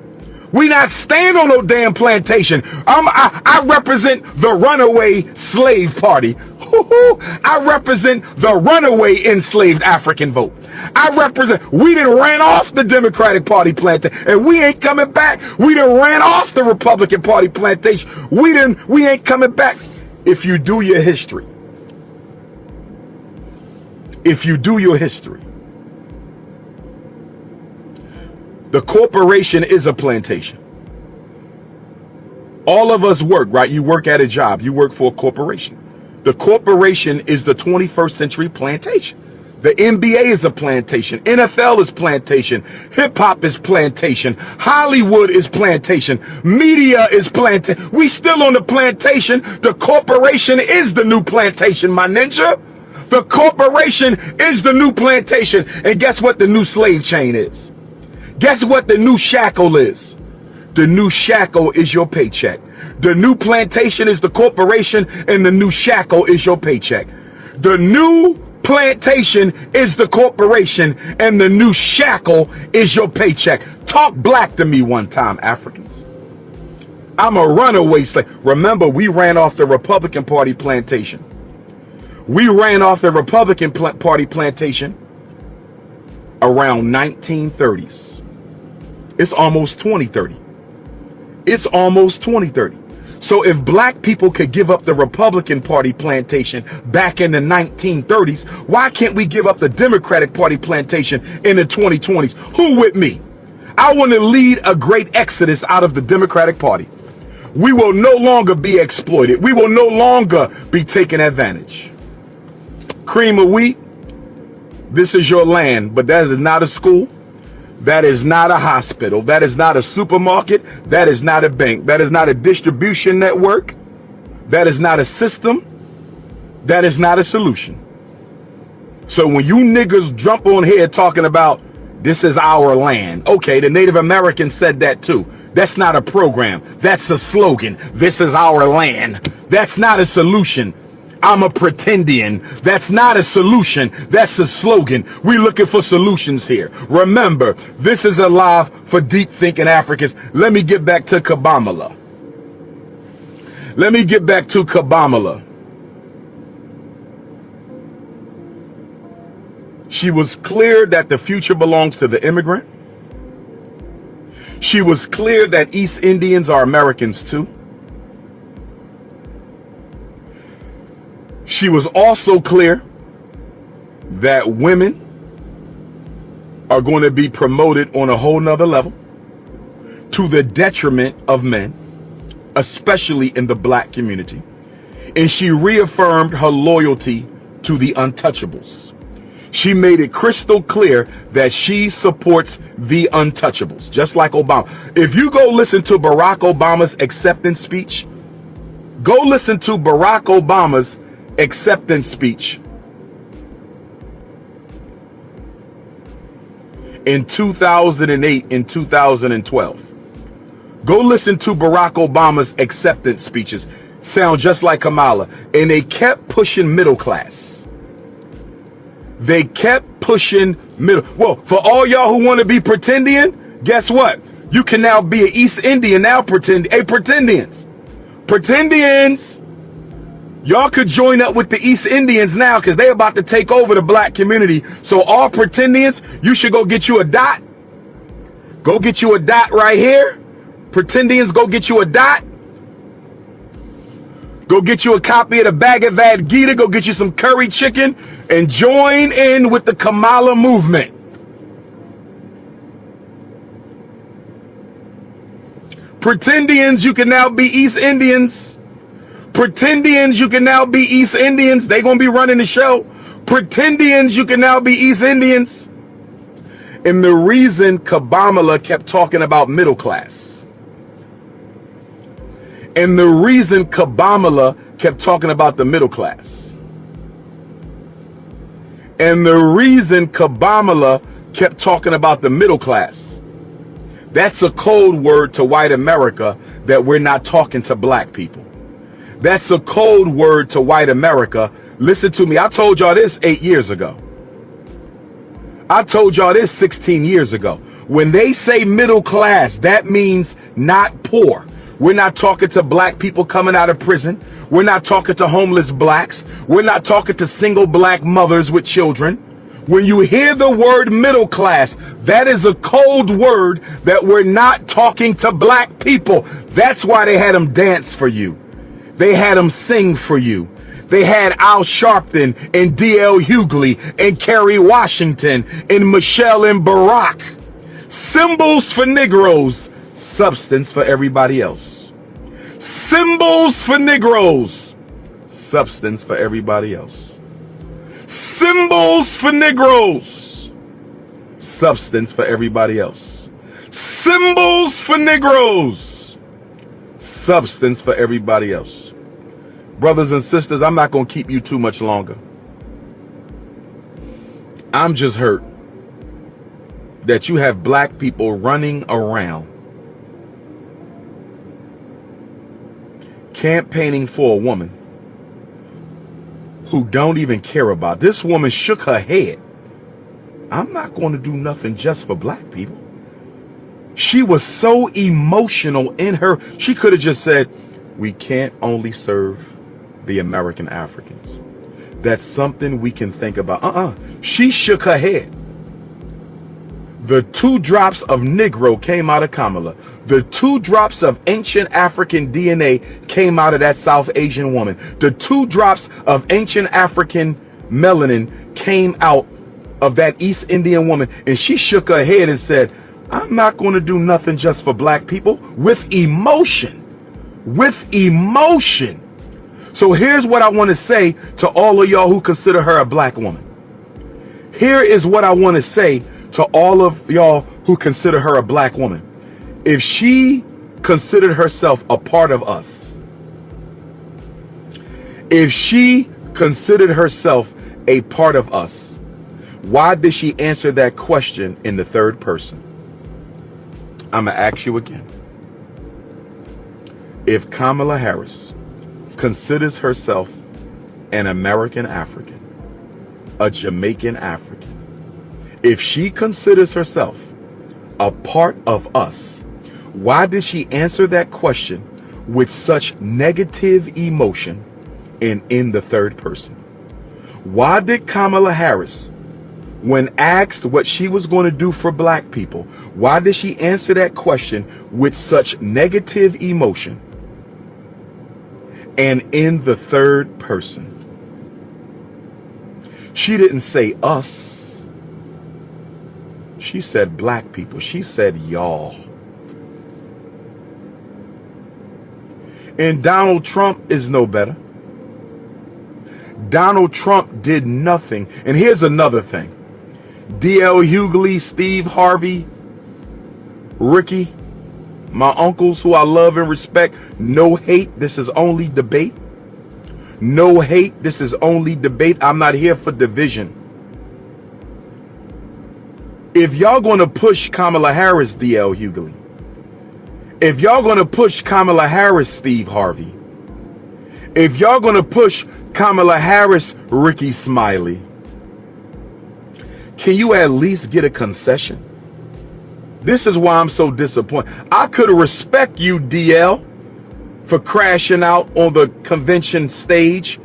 We not stand on no damn plantation. I represent the runaway slave party. I represent the runaway enslaved African vote. I represent, we done ran off the Democratic Party plantation, and we ain't coming back. We done ran off the Republican Party plantation. We ain't coming back. If you do your history, the corporation is a plantation. All of us work, right? You work at a job. You work for a corporation. The corporation is the 21st century plantation. The NBA is a plantation. NFL is plantation. Hip hop is plantation. Hollywood is plantation. Media is plantation. We still on the plantation. The corporation is the new plantation, my ninja. The corporation is the new plantation. And guess what the new slave chain is? Guess what the new shackle is? The new shackle is your paycheck. The new plantation is the corporation, and the new shackle is your paycheck. The new plantation is the corporation, and the new shackle is your paycheck. Talk black to me one time, Africans. I'm a runaway slave. Remember, we ran off the Republican Party plantation. We ran off the Republican Party plantation around 1930s. It's almost 2030. It's almost 2030. So if black people could give up the Republican Party plantation back in the 1930s, why can't we give up the Democratic Party plantation in the 2020s? Who with me? I want to lead a great exodus out of the Democratic Party. We will no longer be exploited. We will no longer be taken advantage. Cream of wheat, this is your land, but that is not a school. That is not a hospital. That is not a supermarket. That is not a bank. That is not a distribution network. That is not a system. That is not a solution. So when you niggas jump on here talking about this is our land. Okay, the Native Americans said that too. That's not a program. That's a slogan. This is our land. That's not a solution. I'm a pretendian. That's not a solution. That's a slogan. We're looking for solutions here. Remember, this is a live for deep thinking Africans. Let me get back to Kabamala. Let me get back to Kabamala. She was clear that the future belongs to the immigrant. She was clear that East Indians are Americans too. She was also clear that women are going to be promoted on a whole nother level to the detriment of men, especially in the black community. And she reaffirmed her loyalty to the untouchables. She made it crystal clear that she supports the untouchables, just like Obama. If you go listen to Barack Obama's acceptance speech, go listen to Barack Obama's acceptance speech in 2008 and 2012. Go listen to Barack Obama's acceptance speeches. Sound just like Kamala. And they kept pushing middle class. They kept pushing middle. Well, for all y'all who want to be pretendian, guess what? You can now be an East Indian now. Pretendians. Y'all could join up with the East Indians now because they're about to take over the black community. So all pretendians, you should go get you a dot. Go get you a dot right here. Pretendians, go get you a dot. Go get you a copy of the Bhagavad Gita. Go get you some curry chicken and join in with the Kamala movement. Pretendians, you can now be East Indians. Pretendians, you can now be East Indians. They're going to be running the show. Pretendians, you can now be East Indians. And the reason Kabamala kept talking about middle class, and the reason Kabamala kept talking about the middle class, and the reason Kabamala kept talking about the middle class, that's a code word to white America that we're not talking to black people. That's a code word to white America. Listen to me. I told y'all this 8 years ago. I told y'all this 16 years ago. When they say middle class, that means not poor. We're not talking to black people coming out of prison. We're not talking to homeless blacks. We're not talking to single black mothers with children. When you hear the word middle class, that is a cold word that we're not talking to black people. That's why they had them dance for you. They had them sing for you. They had Al Sharpton and DL Hughley and Kerry Washington and Michelle and Barack. Symbols for Negroes, substance for everybody else. Symbols for Negroes, substance for everybody else. Symbols for Negroes, substance for everybody else. Symbols for Negroes, substance for everybody else. Brothers and sisters, I'm not going to keep you too much longer. I'm just hurt that you have black people running around campaigning for a woman who don't even care about. This woman shook her head. I'm not going to do nothing just for black people. She was so emotional in her. She could have just said, we can't only serve the American Africans. That's something we can think about. She shook her head. The 2 drops of Negro came out of Kamala. The 2 drops of ancient African DNA came out of that South Asian woman. The 2 drops of ancient African melanin came out of that East Indian woman. And she shook her head and said, I'm not going to do nothing just for black people. With emotion. With emotion. So here's what I want to say to all of y'all who consider her a black woman. Here is what I want to say to all of y'all who consider her a black woman, if she considered herself a part of us, if she considered herself a part of us, why did she answer that question in the third person? I'm going to ask you again. If Kamala Harris considers herself an American African, a Jamaican African, if she considers herself a part of us, why did she answer that question with such negative emotion and in the third person? Why did Kamala Harris, when asked what she was going to do for black people, why did she answer that question with such negative emotion and in the third person? She didn't say us. She said black people. She said y'all. And Donald Trump is no better. Donald Trump did nothing. And here's another thing. DL Hughley, Steve Harvey, Rickey, my uncles who I love and respect, no hate. This is only debate. No hate. This is only debate. I'm not here for division. If y'all going to push Kamala Harris, DL Hughley, if y'all going to push Kamala Harris, Steve Harvey, if y'all going to push Kamala Harris, Rickey Smiley, can you at least get a concession? This is why I'm so disappointed. I could respect you, DL, for crashing out on the convention stage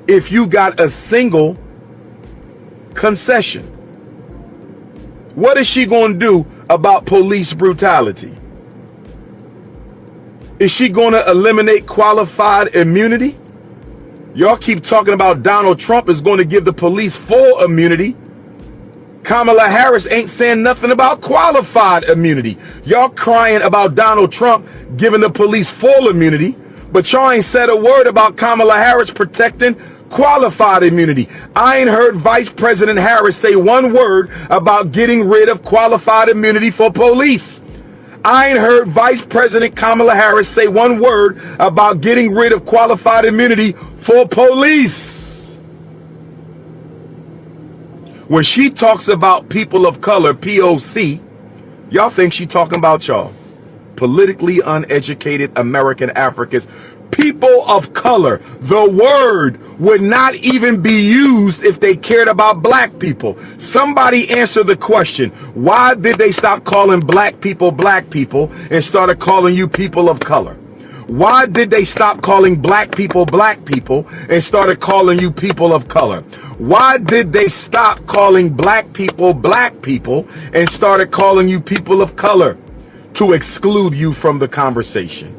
if you got a single concession. What is she going to do about police brutality? Is she going to eliminate qualified immunity? Y'all keep talking about Donald Trump is going to give the police full immunity. Kamala Harris ain't saying nothing about qualified immunity. Y'all crying about Donald Trump giving the police full immunity, but y'all ain't said a word about Kamala Harris protecting qualified immunity. I ain't heard Vice President Harris say one word about getting rid of qualified immunity for police. I ain't heard Vice President Kamala Harris say one word about getting rid of qualified immunity for police. When she talks about people of color, POC, y'all think she talking about y'all. Politically uneducated American Africans. People of color. The word would not even be used if they cared about black people. Somebody answer the question. Why did they stop calling black people and started calling you people of color? Why did they stop calling black people and started calling you people of color? Why did they stop calling black people and started calling you people of color? To exclude you from the conversation.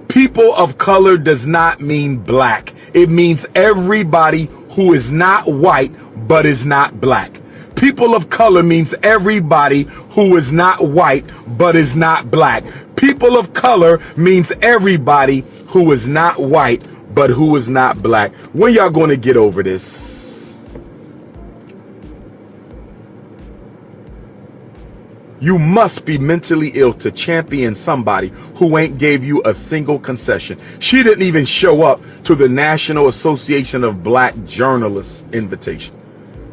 People of color does not mean black. It means everybody who is not white but is not black. People of color means everybody who is not white but is not black. People of color means everybody who is not white but who is not black. When y'all going to get over this? You must be mentally ill to champion somebody who ain't gave you a single concession. She didn't even show up to the National Association of Black Journalists invitation.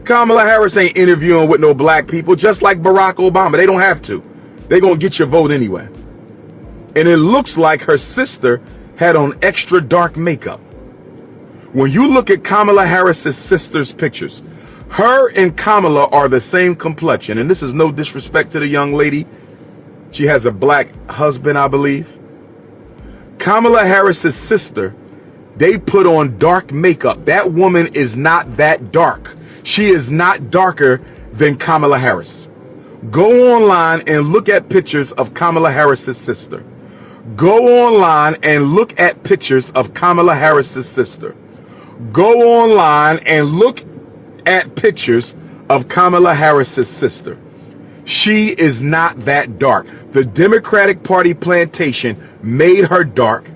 Kamala Harris ain't interviewing with no black people, just like Barack Obama. They don't have to. They're going to get your vote anyway. And it looks like her sister had on extra dark makeup. When you look at Kamala Harris's sister's pictures, her and Kamala are the same complexion. And this is no disrespect to the young lady. She has a black husband, I believe. Kamala Harris's sister, they put on dark makeup. That woman is not that dark. She is not darker than Kamala Harris. Go online and look at pictures of Kamala Harris's sister. Go online and look at pictures of Kamala Harris's sister. Go online and look at pictures of Kamala Harris's sister. She is not that dark. The Democratic Party plantation made her dark.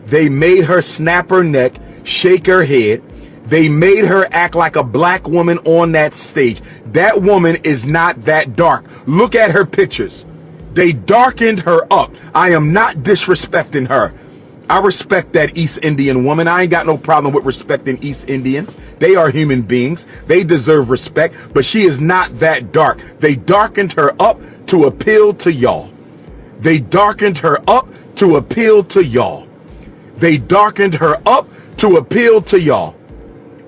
They made her snap her neck, shake her head. They made her act like a black woman on that stage. That woman is not that dark. Look at her pictures. They darkened her up. I am not disrespecting her. I respect that East Indian woman. I ain't got no problem with respecting East Indians. They are human beings. They deserve respect, but she is not that dark. They darkened her up to appeal to y'all. They darkened her up to appeal to y'all. They darkened her up to appeal to y'all.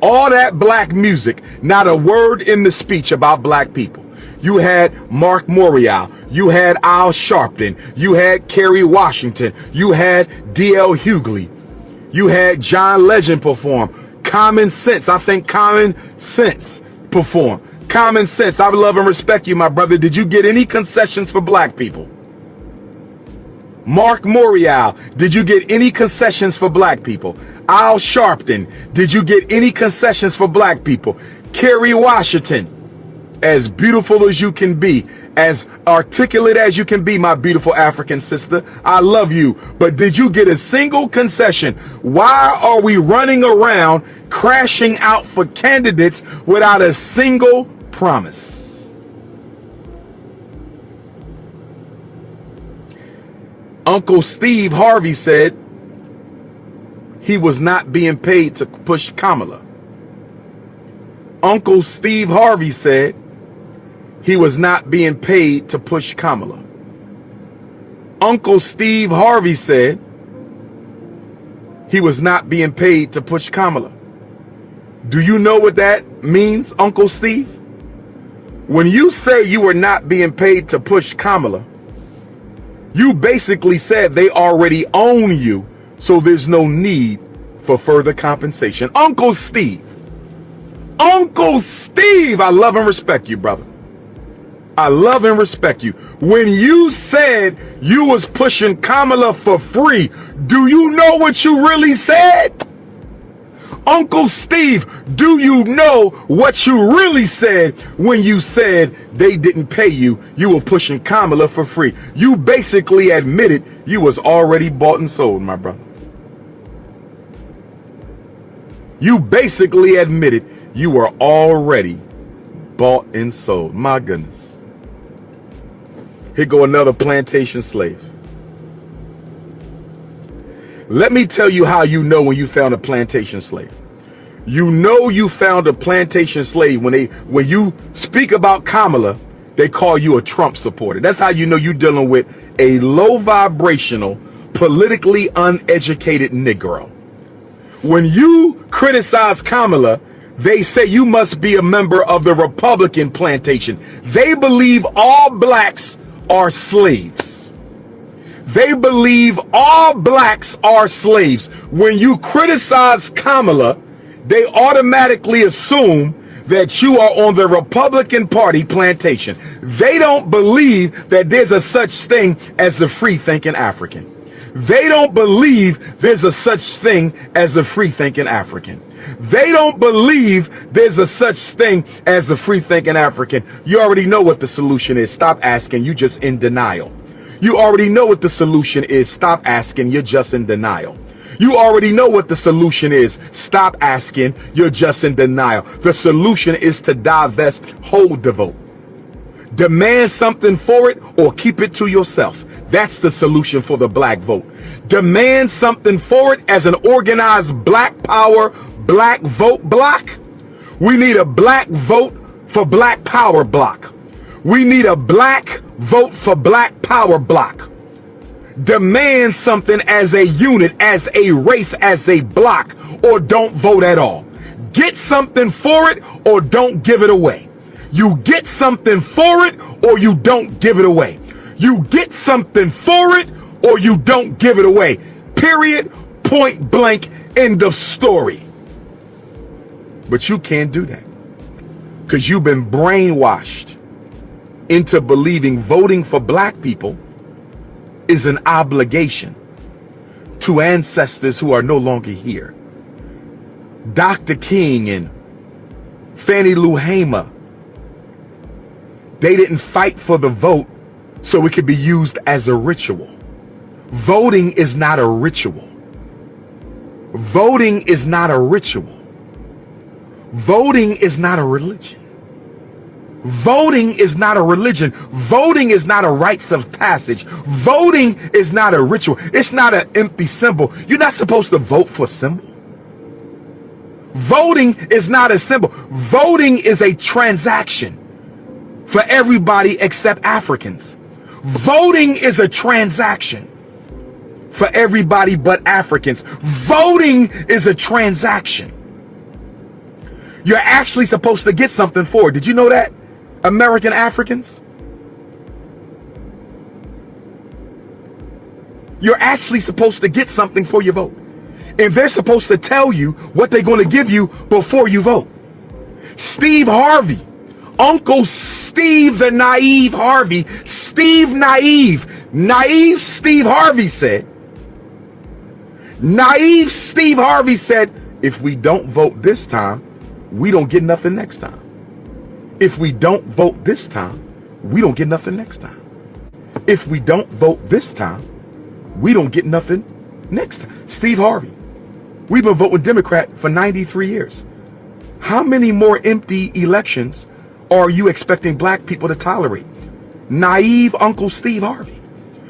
All that black music, not a word in the speech about black people. You had Mark Morial, you had Al Sharpton, you had Kerry Washington, you had DL Hughley, you had John Legend perform. Common Sense, I think Common Sense perform. Common Sense, I love and respect you, my brother. Did you get any concessions for black people? Mark Morial, did you get any concessions for black people? Al Sharpton, did you get any concessions for black people? Kerry Washington, as beautiful as you can be, as articulate as you can be, my beautiful African sister, I love you, but did you get a single concession? Why are we running around crashing out for candidates without a single promise? Uncle Steve Harvey said he was not being paid to push Kamala. Uncle Steve Harvey said he was not being paid to push Kamala. Uncle Steve Harvey said he was not being paid to push Kamala. Do you know what that means, Uncle Steve? When you say you were not being paid to push Kamala, you basically said they already own you, so there's no need for further compensation. Uncle Steve, I love and respect you, brother. I love and respect you. When you said you was pushing Kamala for free, do you know what you really said? Uncle Steve, do you know what you really said when you said they didn't pay you, you were pushing Kamala for free? You basically admitted you was already bought and sold, my brother. You basically admitted you were already bought and sold. My goodness. Here go another plantation slave. Let me tell you how you know when you found a plantation slave. You know you found a plantation slave when you speak about Kamala, they call you a Trump supporter. That's how you know you're dealing with a low vibrational, politically uneducated Negro. When you criticize Kamala, they say you must be a member of the Republican plantation. They believe all blacks are slaves. They believe all blacks are slaves. When you criticize Kamala, they automatically assume that you are on the Republican Party plantation. They don't believe that there's a such thing as a free-thinking African. They don't believe there's a such thing as a free-thinking African. They don't believe there's a such thing as a free-thinking African. You already know what the solution is. Stop asking. You just in denial. You already know what the solution is. Stop asking. You're just in denial. You already know what the solution is. Stop asking. You're just in denial. The solution is to divest, hold the vote. Demand something for it or keep it to yourself. That's the solution for the black vote. Demand something for it as an organized black power, black vote block. We need a black vote for black power block. We need a black vote for black power block. Demand something as a unit, as a race, as a block, or don't vote at all. Get something for it or don't give it away. You get something for it or you don't give it away. You get something for it or you don't give it away. Period. Point blank. End of story. But you can't do that because you've been brainwashed into believing voting for black people is an obligation to ancestors who are no longer here. Dr. King and Fannie Lou Hamer, they didn't fight for the vote so it could be used as a ritual. Voting is not a ritual. Voting is not a ritual. Voting is not a religion. Voting is not a religion. Voting is not a rites of passage. Voting is not a ritual. It's not an empty symbol. You're not supposed to vote for a symbol. Voting is not a symbol. Voting is a transaction for everybody except Africans. Voting is a transaction for everybody but Africans. Voting is a transaction. You're actually supposed to get something for it. Did you know that? American Africans? You're actually supposed to get something for your vote. And they're supposed to tell you what they're going to give you before you vote. Steve Harvey, Uncle Steve the naive Harvey, Steve naive Steve Harvey said, if we don't vote this time, we don't get nothing next time. If we don't vote this time, we don't get nothing next time. If we don't vote this time, we don't get nothing next time. Steve Harvey. We've been voting Democrat for 93 years. How many more empty elections are you expecting black people to tolerate? Naive Uncle Steve Harvey.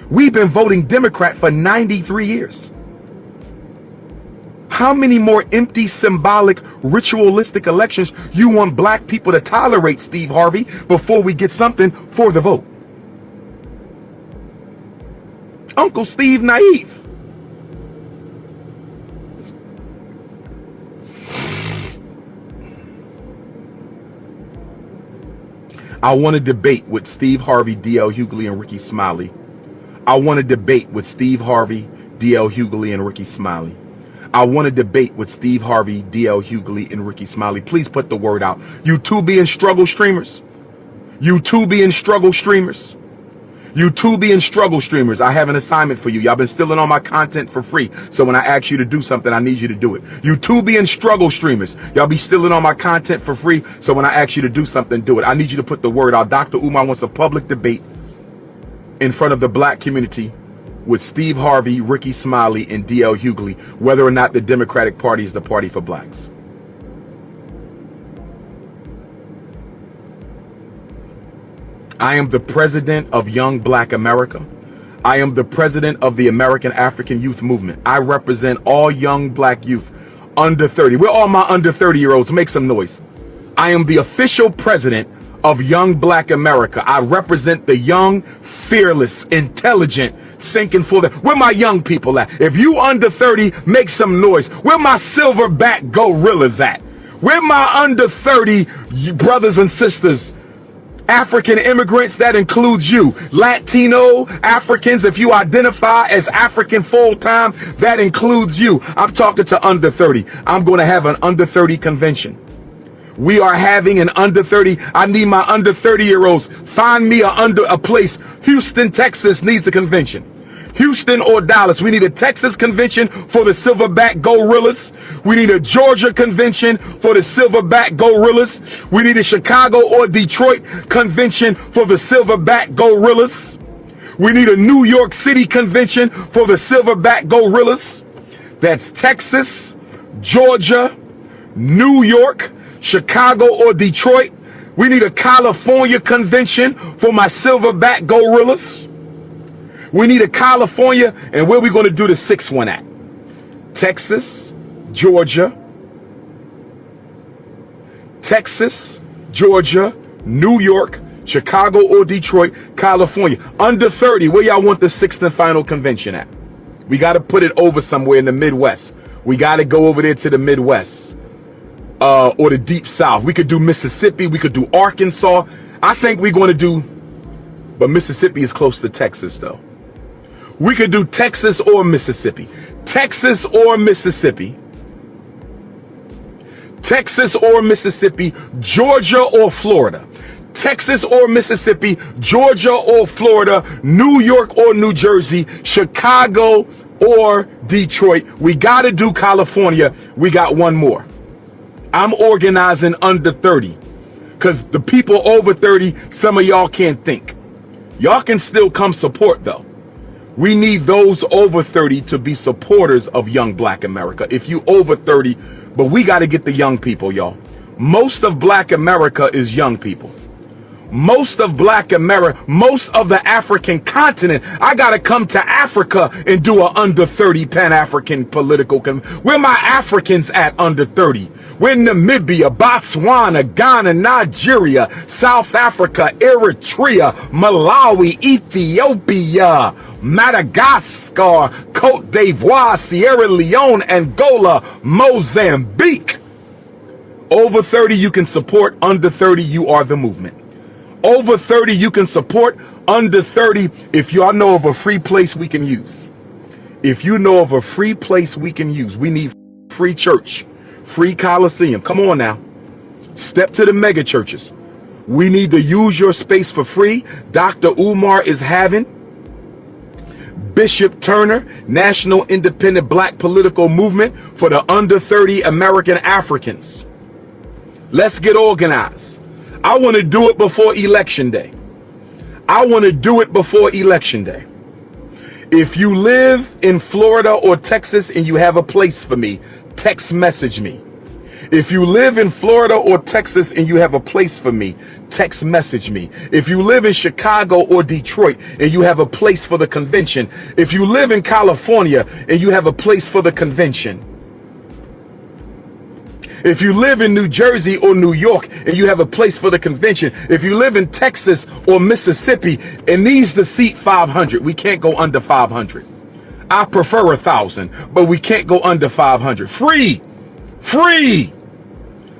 We've been voting Democrat for 93 years. How many more empty, symbolic, ritualistic elections you want black people to tolerate, Steve Harvey, before we get something for the vote? Uncle Steve naive. I want to debate with Steve Harvey, DL Hughley, and Rickey Smiley. I want to debate with Steve Harvey, DL Hughley, and Rickey Smiley. I want to debate with Steve Harvey, DL Hughley, and Rickey Smiley. Please put the word out. You two being struggle streamers. You two being struggle streamers. You two being struggle streamers. I have an assignment for you. Y'all been stealing all my content for free. So when I ask you to do something, I need you to do it. You two being struggle streamers. Y'all be stealing all my content for free. So when I ask you to do something, do it. I need you to put the word out. Dr. Umar wants a public debate in front of the black community with Steve Harvey, Rickey Smiley, and DL Hughley, whether or not the Democratic Party is the party for blacks. I am the president of Young Black America. I am the president of the American African Youth Movement. I represent all young black youth under 30. We're all my under 30-year-olds. Make some noise. I am the official president of Young Black America. I represent the young, fearless, intelligent, thinking for the... Where my young people at? If you under 30, make some noise. Where my silverback gorillas at? Where my under 30 brothers and sisters? African immigrants, that includes you. Latino Africans, if you identify as African full-time, that includes you. I'm talking to under 30. I'm going to have an under 30 convention. We are having an under 30. I need my under 30-year-olds. Find me a place. Houston, Texas needs a convention. Houston or Dallas. We need a Texas convention for the silverback gorillas. We need a Georgia convention for the silverback gorillas. We need a Chicago or Detroit convention for the silverback gorillas. We need a New York City convention for the silverback gorillas. That's Texas, Georgia, New York, Chicago or Detroit. We need a California convention for my silverback gorillas. We need a California, and where are we going to do the sixth one at? Texas, Georgia, New York, Chicago or Detroit, California. Under 30, where y'all want the sixth and final convention at? We got to put it over somewhere in the Midwest. We got to go over there to the Midwest or the Deep South. We could do Mississippi. We could do Arkansas. I think we're going to do, but Mississippi is close to Texas, though. We could do Texas or Mississippi. Texas or Mississippi. Texas or Mississippi. Georgia or Florida. Texas or Mississippi. Georgia or Florida. New York or New Jersey. Chicago or Detroit. We got to do California. We got one more. I'm organizing under 30. Because the people over 30, some of y'all can't think. Y'all can still come support, though. We need those over 30 to be supporters of Young Black America. If you over 30, but we got to get the young people, y'all. Most of black America is young people. Most of black America, most of the African continent. I gotta come to Africa and do a under 30 Pan-African political. Where my Africans at under 30? We're Namibia, Botswana, Ghana, Nigeria, South Africa, Eritrea, Malawi, Ethiopia, Madagascar, Cote d'Ivoire, Sierra Leone, Angola, Mozambique. Over 30 you can support, under 30 you are the movement. Over 30 you can support, under 30 if y'all know of a free place we can use. If you know of a free place we can use, we need free church, free Coliseum. Come on now. Step to the mega churches. We need to use your space for free. Dr. Umar is having Bishop Turner, National Independent Black Political Movement for the under 30 American Africans. Let's get organized. I want to do it before Election Day. I want to do it before Election Day. If you live in Florida or Texas and you have a place for me, text message me. If you live in Florida or Texas and you have a place for me, text message me. If you live in Chicago or Detroit and you have a place for the convention, if you live in California and you have a place for the convention, if you live in New Jersey or New York and you have a place for the convention, if you live in Texas or Mississippi and needs to seat 500, we can't go under 500. I prefer 1,000, but we can't go under 500. Free. Free.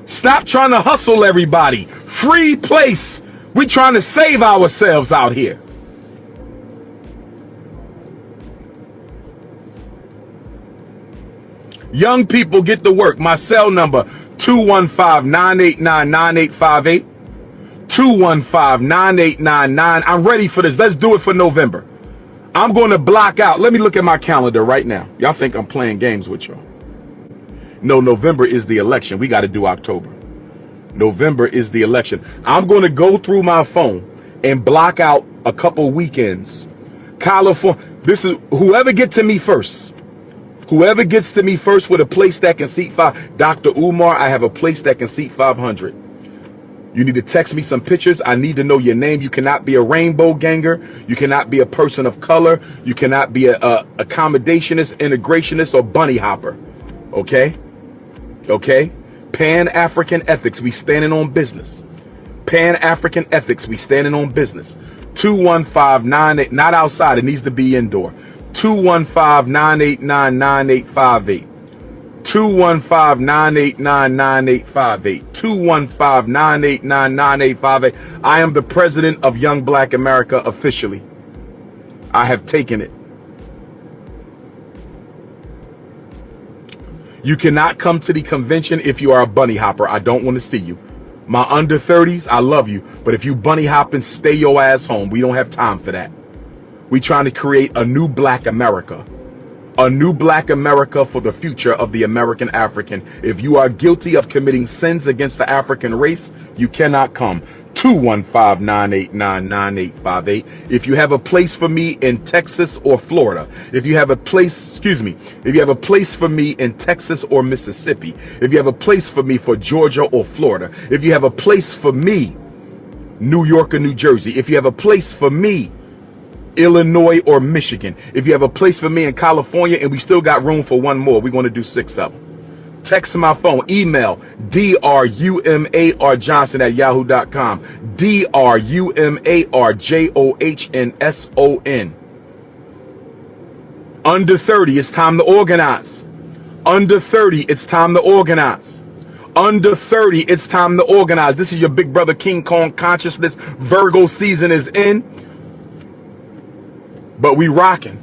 Stop trying to hustle everybody. Free place. We're trying to save ourselves out here. Young people, get to work. My cell number, 215-989-9858. 215-9899. I'm ready for this. Let's do it for November. I'm going to block out. Let me look at my calendar right now. Y'all think I'm playing games with y'all. No, November is the election. We got to do October. November is the election. I'm going to go through my phone and block out a couple weekends. California. This is whoever gets to me first. Whoever gets to me first with a place that can seat 5. Dr. Umar, I have a place that can seat 500. You need to text me some pictures. I need to know your name. You cannot be a rainbow ganger. You cannot be a person of color. You cannot be a accommodationist, integrationist, or bunny hopper. Okay? Okay? Pan-African ethics. We standing on business. Pan-African ethics. We standing on business. 215-98. Not outside. It needs to be indoor. 215-989-9858. 215-989-9858. 215-989-9858. I am the president of Young Black America officially. I have taken it. You cannot come to the convention if you are a bunny hopper. I don't want to see you. My under 30s, I love you. But if you bunny hopping, stay your ass home. We don't have time for that. We trying to create a new black America. A new black America for the future of the American African. If you are guilty of committing sins against the African race, you cannot come. 215-989-9858. If you have a place for me in Texas or Florida, if you have a place, if you have a place for me in Texas or Mississippi, if you have a place for me for Georgia or Florida, if you have a place for me, New York or New Jersey, if you have a place for me, Illinois or Michigan, if you have a place for me in California, and we still got room for one more, we're going to do 6 of them. Text my phone, email drumarjohnson@yahoo.com. drumarjohnson. Under 30, it's time to organize. Under 30, it's time to organize. Under 30, it's time to organize. This is your big brother King Kong consciousness. Virgo season is in. But we rocking.